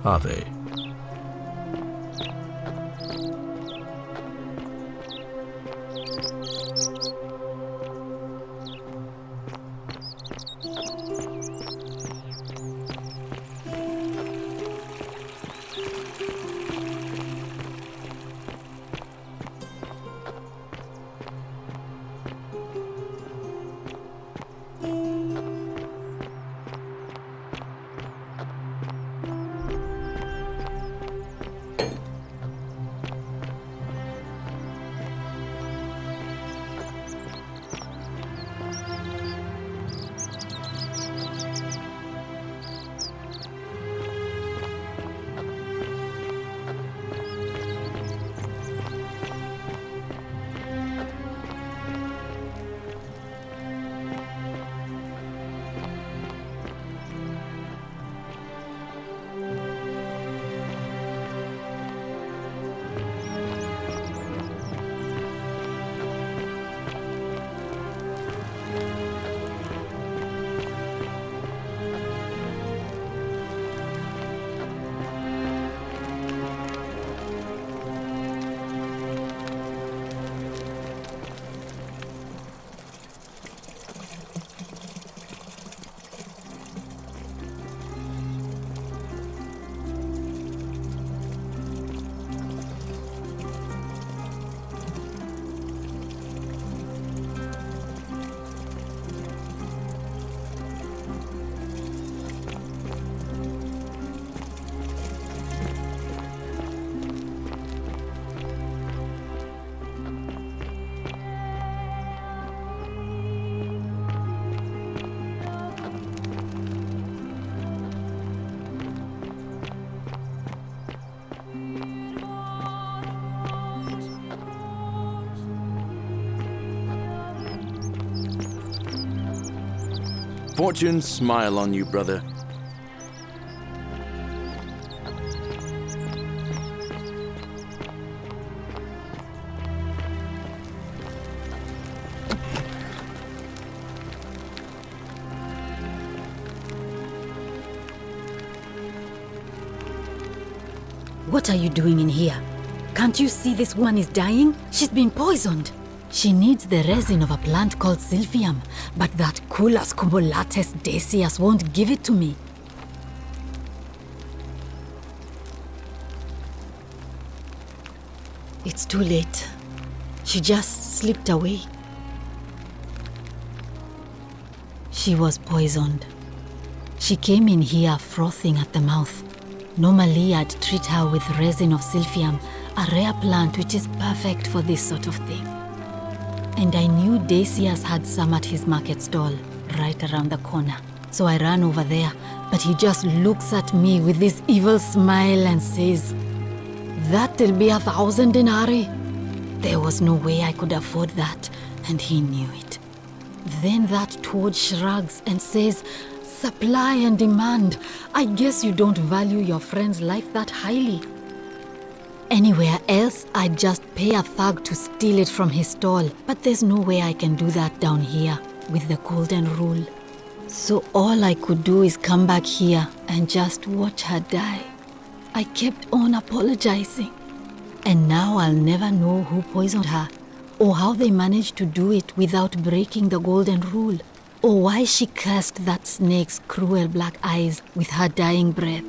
are they? Fortune smile on you, brother. What are you doing in here? Can't you see this woman is dying? She's been poisoned. She needs the resin of a plant called Silphium, but that Culus cubulatus decius won't give it to me. It's too late. She just slipped away. She was poisoned. She came in here frothing at the mouth. Normally, I'd treat her with resin of Silphium, a rare plant which is perfect for this sort of thing. And I knew Decius had some at his market stall, right around the corner. So I ran over there, but he just looks at me with this evil smile and says, "That'll be 1,000 denarii." There was no way I could afford that, and he knew it. Then that toad shrugs and says, "Supply and demand. I guess you don't value your friend's life that highly." Anywhere else, I'd just pay a thug to steal it from his stall, but there's no way I can do that down here with the golden rule. So all I could do is come back here and just watch her die. I kept on apologizing. And now I'll never know who poisoned her, or how they managed to do it without breaking the golden rule, or why she cursed that snake's cruel black eyes with her dying breath.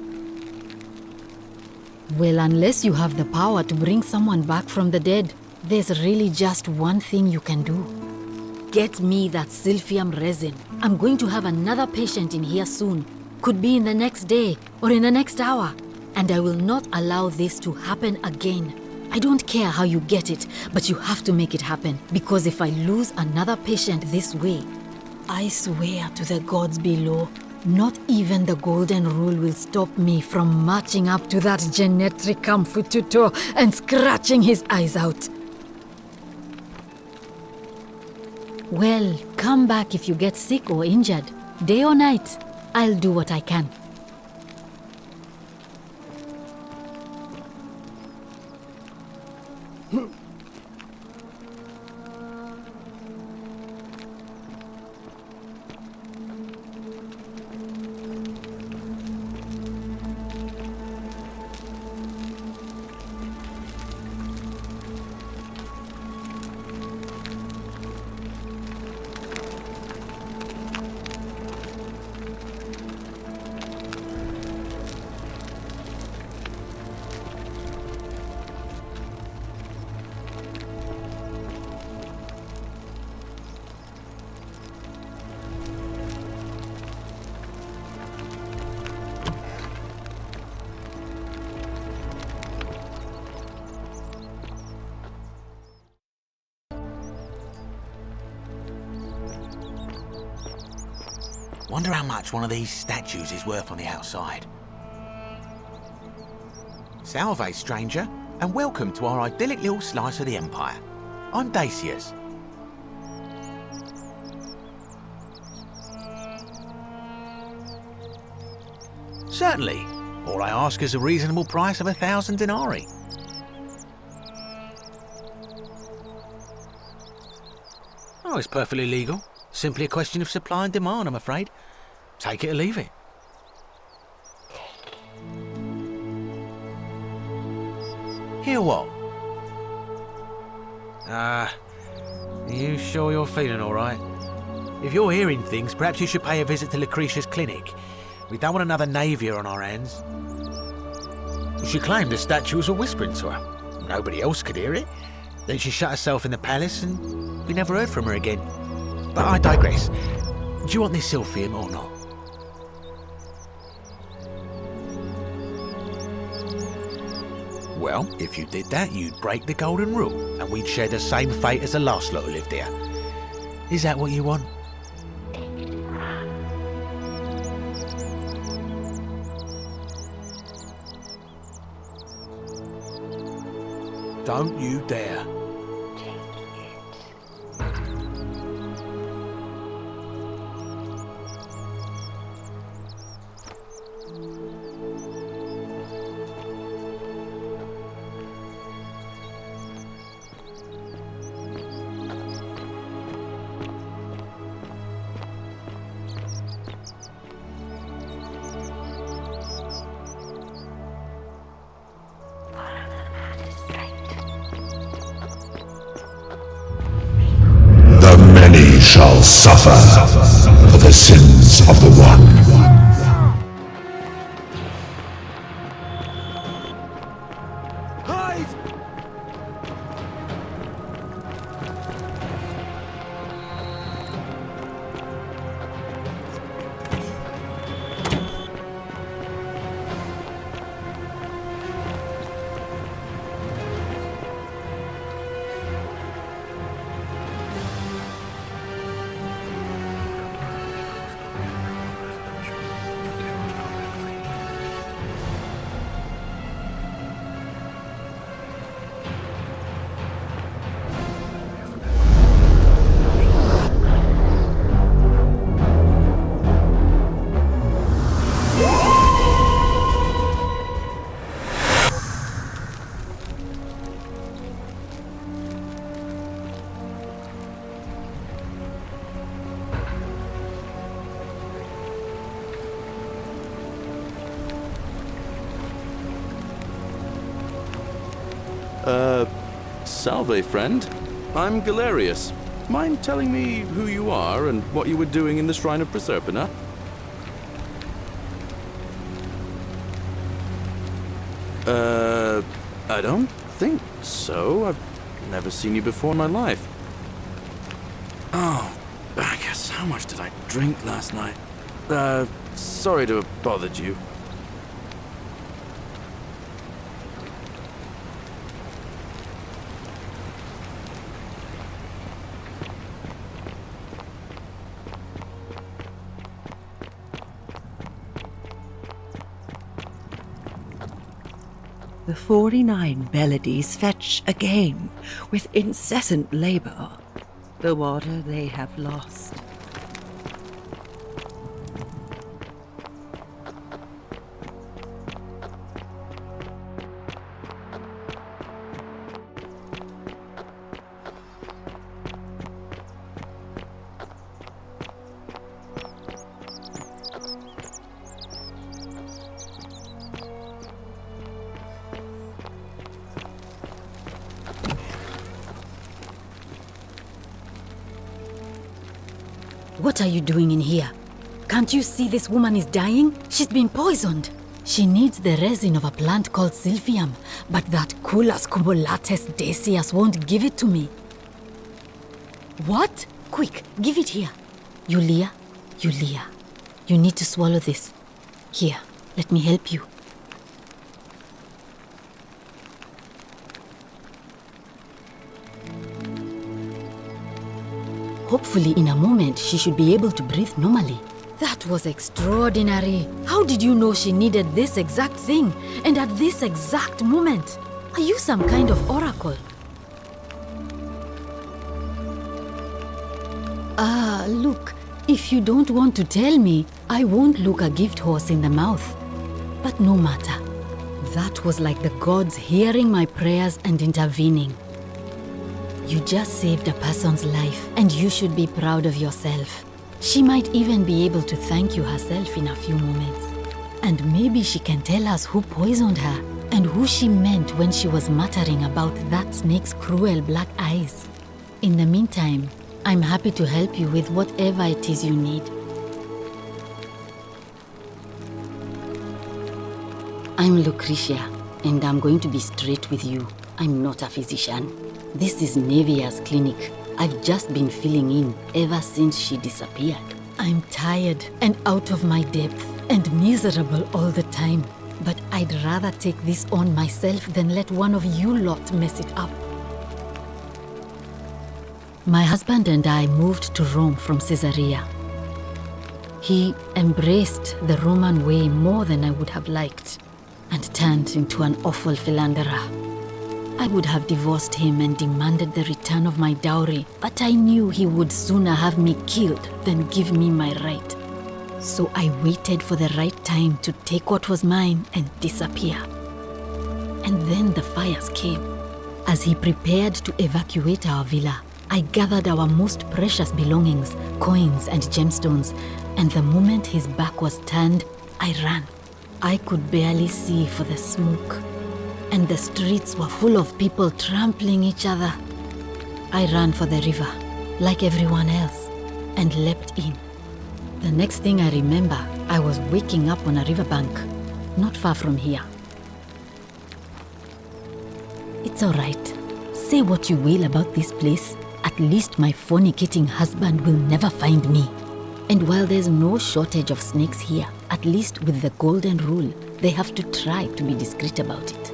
Well, unless you have the power to bring someone back from the dead, there's really just one thing you can do. Get me that Silphium resin. I'm going to have another patient in here soon. Could be in the next day or in the next hour. And I will not allow this to happen again. I don't care how you get it, but you have to make it happen. Because if I lose another patient this way, I swear to the gods below, not even the golden rule will stop me from marching up to that Genetricum Fututo and scratching his eyes out. Well, come back if you get sick or injured. Day or night, I'll do what I can. Wonder how much one of these statues is worth on the outside. Salve, stranger, and welcome to our idyllic little slice of the Empire. I'm Dacius. Certainly. All I ask is a reasonable price of 1,000 denarii. Oh, it's perfectly legal. Simply a question of supply and demand, I'm afraid. Take it or leave it. Hear what? You sure you're feeling all right? If you're hearing things, perhaps you should pay a visit to Lucretia's clinic. We don't want another Navier on our hands. She claimed the statues were whispering to her. Nobody else could hear it. Then she shut herself in the palace and we never heard from her again. But I digress. Do you want this Silphium or not? Well, if you did that, you'd break the golden rule, and we'd share the same fate as the last lot who lived here. Is that what you want? Don't you dare. Many shall suffer for the sins of the one. Salve, friend. I'm Galerius. Mind telling me who you are and what you were doing in the Shrine of Proserpina? I don't think so. I've never seen you before in my life. Oh, I guess how much did I drink last night? Sorry to have bothered you. The 49 Belades fetch again with incessant labor the water they have lost. What are you doing in here? Can't you see this woman is dying? She's been poisoned. She needs the resin of a plant called Silphium, but that Culus cumulatus Dacius won't give it to me. What? Quick, give it here. Yulia, you need to swallow this. Here, let me help you. Hopefully in a moment she should be able to breathe normally. That was extraordinary. How did you know she needed this exact thing and at this exact moment? Are you some kind of oracle? Look, if you don't want to tell me, I won't look a gift horse in the mouth. But no matter. That was like the gods hearing my prayers and intervening. You just saved a person's life, and you should be proud of yourself. She might even be able to thank you herself in a few moments. And maybe she can tell us who poisoned her and who she meant when she was muttering about that snake's cruel black eyes. In the meantime, I'm happy to help you with whatever it is you need. I'm Lucretia, and I'm going to be straight with you. I'm not a physician. This is Nevia's clinic. I've just been filling in ever since she disappeared. I'm tired and out of my depth and miserable all the time. But I'd rather take this on myself than let one of you lot mess it up. My husband and I moved to Rome from Caesarea. He embraced the Roman way more than I would have liked and turned into an awful philanderer. I would have divorced him and demanded the return of my dowry, but I knew he would sooner have me killed than give me my right. So I waited for the right time to take what was mine and disappear. And then the fires came. As he prepared to evacuate our villa, I gathered our most precious belongings, coins and gemstones, and the moment his back was turned, I ran. I could barely see for the smoke, and the streets were full of people trampling each other. I ran for the river, like everyone else, and leapt in. The next thing I remember, I was waking up on a riverbank, not far from here. It's all right. Say what you will about this place. At least my fornicating husband will never find me. And while there's no shortage of snakes here, at least with the golden rule, they have to try to be discreet about it.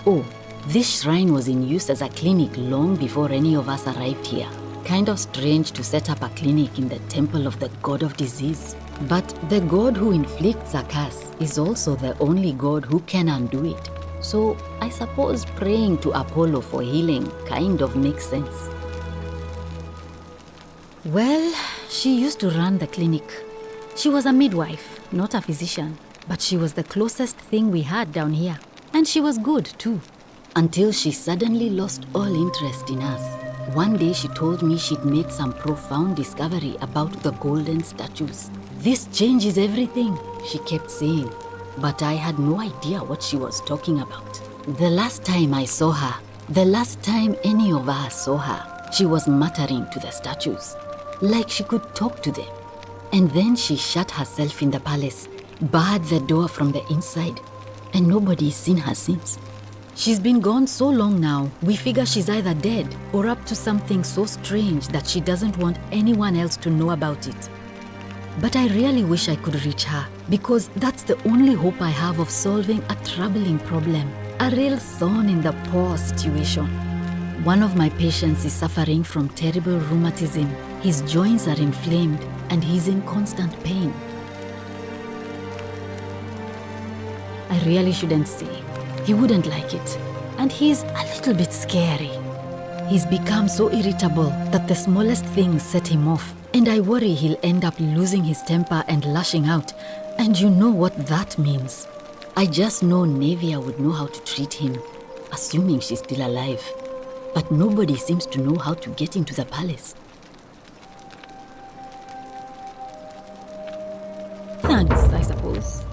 Oh, this shrine was in use as a clinic long before any of us arrived here. Kind of strange to set up a clinic in the temple of the god of disease. But the god who inflicts a curse is also the only god who can undo it. So I suppose praying to Apollo for healing kind of makes sense. Well, she used to run the clinic. She was a midwife, not a physician, but she was the closest thing we had down here. And she was good too. Until she suddenly lost all interest in us. One day she told me she'd made some profound discovery about the golden statues. This changes everything, she kept saying. But I had no idea what she was talking about. The last time I saw her, the last time any of us saw her, she was muttering to the statues, like she could talk to them. And then she shut herself in the palace, barred the door from the inside, and nobody's seen her since. She's been gone so long now, we figure she's either dead or up to something so strange that she doesn't want anyone else to know about it. But I really wish I could reach her, because that's the only hope I have of solving a troubling problem, a real thorn in the paw situation. One of my patients is suffering from terrible rheumatism. His joints are inflamed and he's in constant pain. I really shouldn't say. He wouldn't like it. And he's a little bit scary. He's become so irritable that the smallest things set him off. And I worry he'll end up losing his temper and lashing out. And you know what that means. I just know Nevia would know how to treat him, assuming she's still alive. But nobody seems to know how to get into the palace. Thanks, I suppose.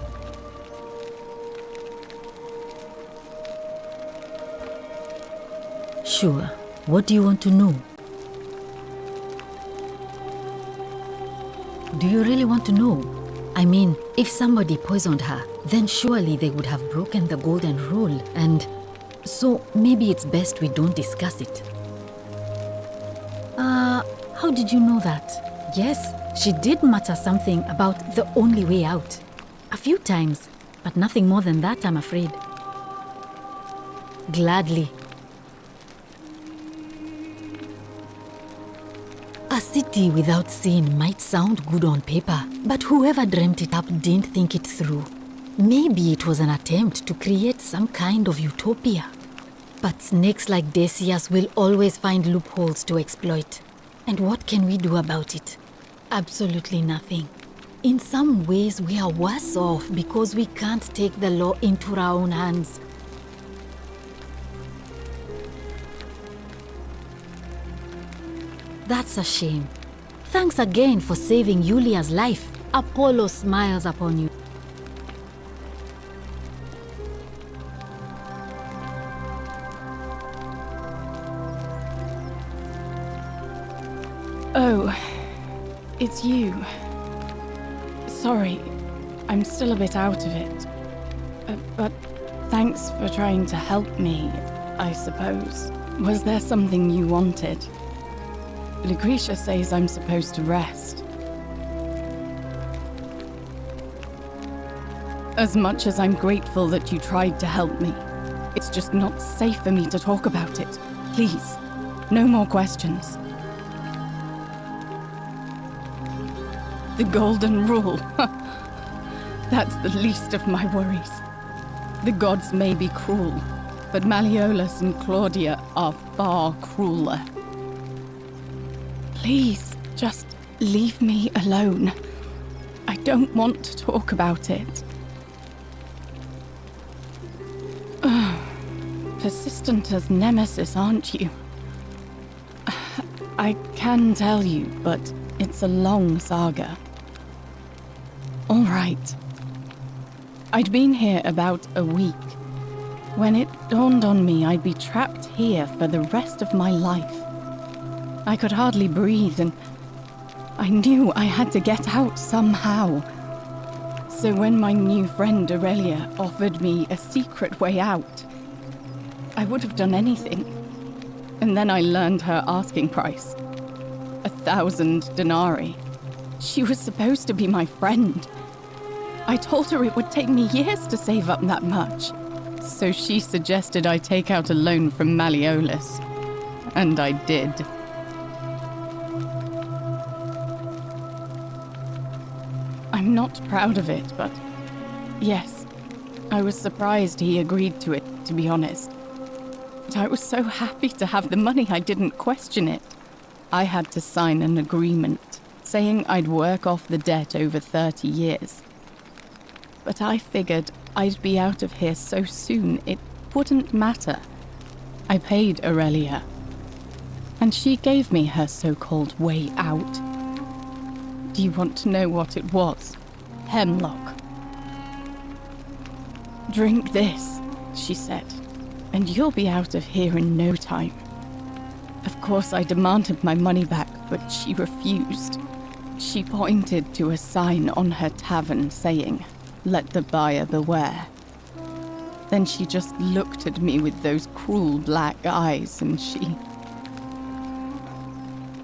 Sure. What do you want to know? Do you really want to know? I mean, if somebody poisoned her, then surely they would have broken the golden rule, and so maybe it's best we don't discuss it. How did you know that? Yes, she did mutter something about the only way out. A few times, but nothing more than that, I'm afraid. Gladly. A city without sin might sound good on paper, but whoever dreamt it up didn't think it through. Maybe it was an attempt to create some kind of utopia. But snakes like Decius will always find loopholes to exploit. And what can we do about it? Absolutely nothing. In some ways, we are worse off because we can't take the law into our own hands. That's a shame. Thanks again for saving Yulia's life. Apollo smiles upon you. Oh, it's you. Sorry, I'm still a bit out of it. But thanks for trying to help me, I suppose. Was there something you wanted? Lucretia says I'm supposed to rest. As much as I'm grateful that you tried to help me, it's just not safe for me to talk about it. Please, no more questions. The Golden Rule. That's the least of my worries. The gods may be cruel, but Malleolus and Claudia are far crueler. Please, just leave me alone. I don't want to talk about it. Persistent as Nemesis, aren't you? I can tell you, but it's a long saga. All right. I'd been here about a week when it dawned on me I'd be trapped here for the rest of my life. I could hardly breathe, and I knew I had to get out somehow. So when my new friend Aurelia offered me a secret way out, I would have done anything. And then I learned her asking price. 1,000 denarii. She was supposed to be my friend. I told her it would take me years to save up that much. So she suggested I take out a loan from Malleolus. And I did. I'm not proud of it, but yes, I was surprised he agreed to it, to be honest. But I was so happy to have the money I didn't question it. I had to sign an agreement saying I'd work off the debt over 30 years. But I figured I'd be out of here so soon it wouldn't matter. I paid Aurelia, and she gave me her so-called way out. Do you want to know what it was? Hemlock. Drink this, she said, and you'll be out of here in no time. Of course, I demanded my money back, but she refused. She pointed to a sign on her tavern saying, "Let the buyer beware." Then she just looked at me with those cruel black eyes, and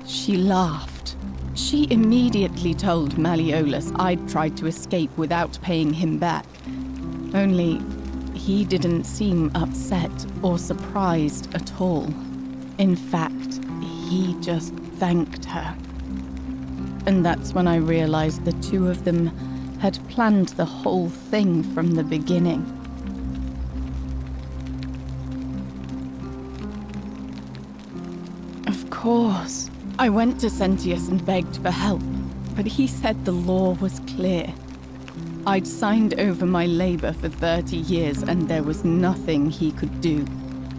she laughed. She immediately told Malleolus I'd tried to escape without paying him back. Only, he didn't seem upset or surprised at all. In fact, he just thanked her. And that's when I realized the two of them had planned the whole thing from the beginning. Of course, I went to Sentius and begged for help, but he said the law was clear. I'd signed over my labor for 30 years and there was nothing he could do.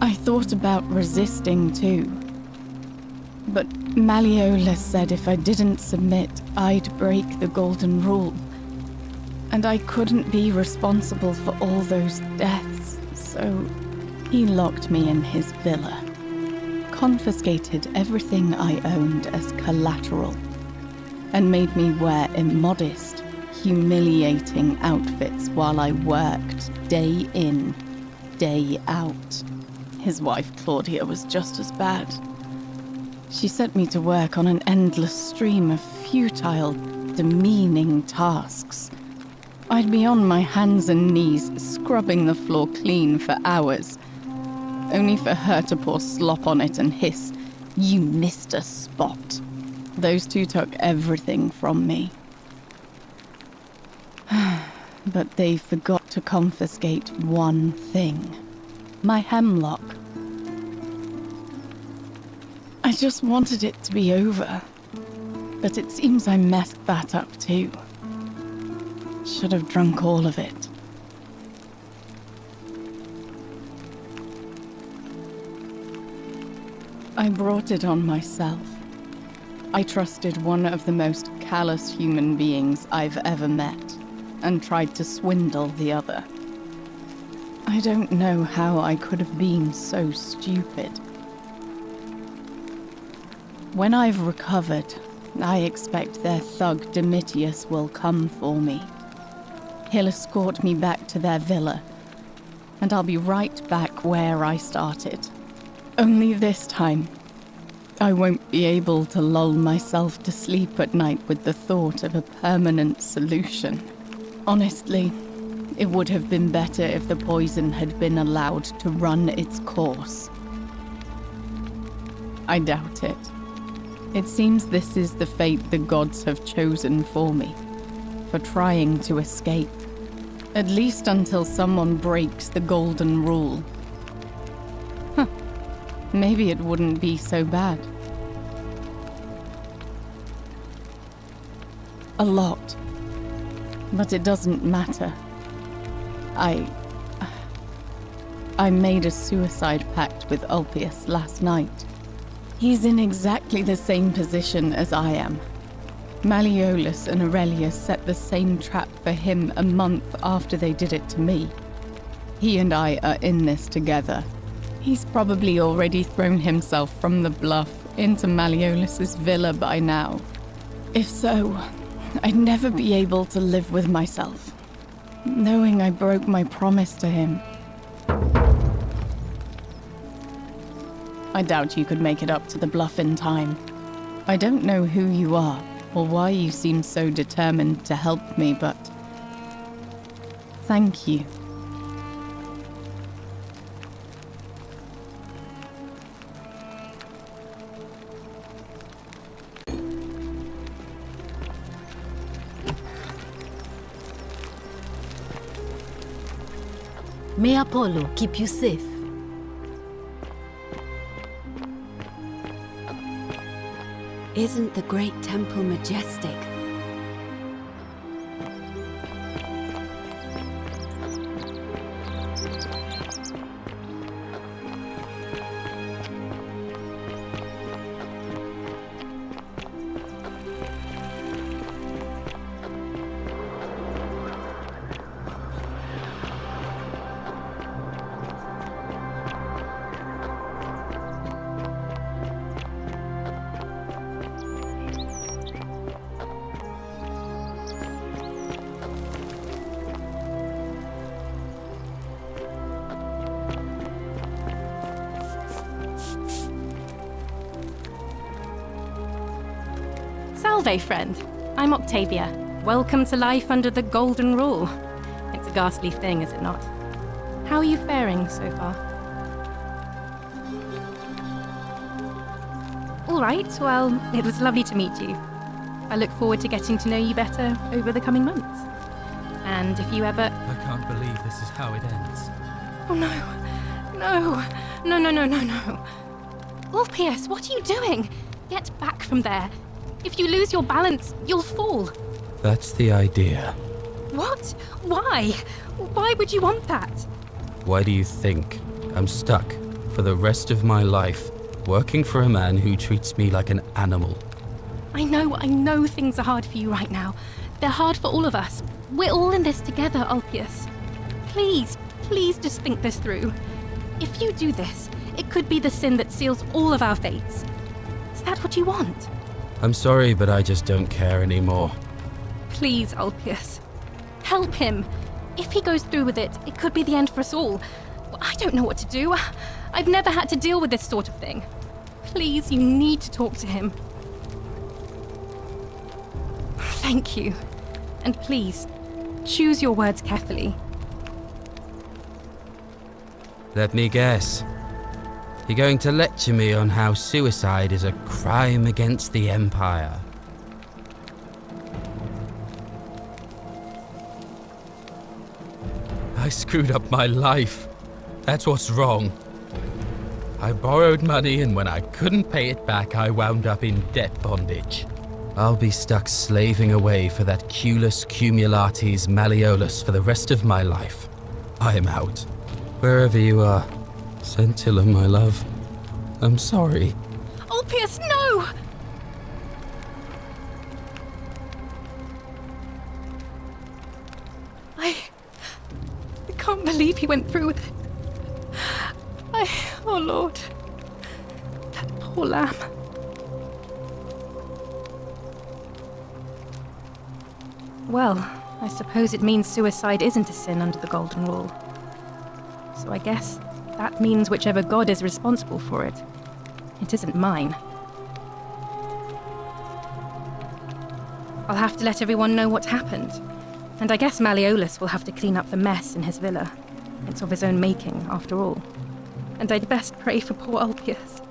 I thought about resisting too. But Malleolus said if I didn't submit, I'd break the Golden Rule. And I couldn't be responsible for all those deaths, so he locked me in his villa, confiscated everything I owned as collateral, and made me wear immodest, humiliating outfits while I worked day in, day out. His wife Claudia was just as bad. She set me to work on an endless stream of futile, demeaning tasks. I'd be on my hands and knees, scrubbing the floor clean for hours, only for her to pour slop on it and hiss, "You missed a spot." Those two took everything from me. But they forgot to confiscate one thing. My hemlock. I just wanted it to be over. But it seems I messed that up too. Should have drunk all of it. I brought it on myself. I trusted one of the most callous human beings I've ever met, and tried to swindle the other. I don't know how I could have been so stupid. When I've recovered, I expect their thug Domitius will come for me. He'll escort me back to their villa, and I'll be right back where I started. Only this time, I won't be able to lull myself to sleep at night with the thought of a permanent solution. Honestly, it would have been better if the poison had been allowed to run its course. I doubt it. It seems this is the fate the gods have chosen for me, for trying to escape. At least until someone breaks the golden rule. Maybe it wouldn't be so bad. A lot. But it doesn't matter. I made a suicide pact with Ulpius last night. He's in exactly the same position as I am. Malleolus and Aurelius set the same trap for him a month after they did it to me. He and I are in this together. He's probably already thrown himself from the bluff into Malleolus's villa by now. If so, I'd never be able to live with myself, knowing I broke my promise to him. I doubt you could make it up to the bluff in time. I don't know who you are, or why you seem so determined to help me, but thank you. May Apollo keep you safe. Isn't the great temple majestic? Salve, friend. I'm Octavia. Welcome to life under the Golden Rule. It's a ghastly thing, is it not? How are you faring so far? All right, well, it was lovely to meet you. I look forward to getting to know you better over the coming months. And if you ever... I can't believe this is how it ends. Oh no. No. Ulpius, what are you doing? Get back from there. If you lose your balance, you'll fall. That's the idea. What? Why? Why would you want that? Why do you think I'm stuck for the rest of my life working for a man who treats me like an animal? I know things are hard for you right now. They're hard for all of us. We're all in this together, Ulpius. Please just think this through. If you do this, it could be the sin that seals all of our fates. Is that what you want? I'm sorry, but I just don't care anymore. Please, Ulpius. Help him. If he goes through with it, it could be the end for us all. I don't know what to do. I've never had to deal with this sort of thing. Please, you need to talk to him. Thank you. And please, choose your words carefully. Let me guess. You're going to lecture me on how suicide is a crime against the Empire. I screwed up my life. That's what's wrong. I borrowed money, and when I couldn't pay it back, I wound up in debt bondage. I'll be stuck slaving away for that Culus Cumulatis Malleolus for the rest of my life. I'm out. Wherever you are, Scintilla, my love, I'm sorry. Ulpius, no! I can't believe he went through with it. Oh Lord. That poor lamb. Well, I suppose it means suicide isn't a sin under the Golden Rule. So I guess that means whichever god is responsible for it, it isn't mine. I'll have to let everyone know what happened. And I guess Malleolus will have to clean up the mess in his villa. It's of his own making, after all. And I'd best pray for poor Ulpius.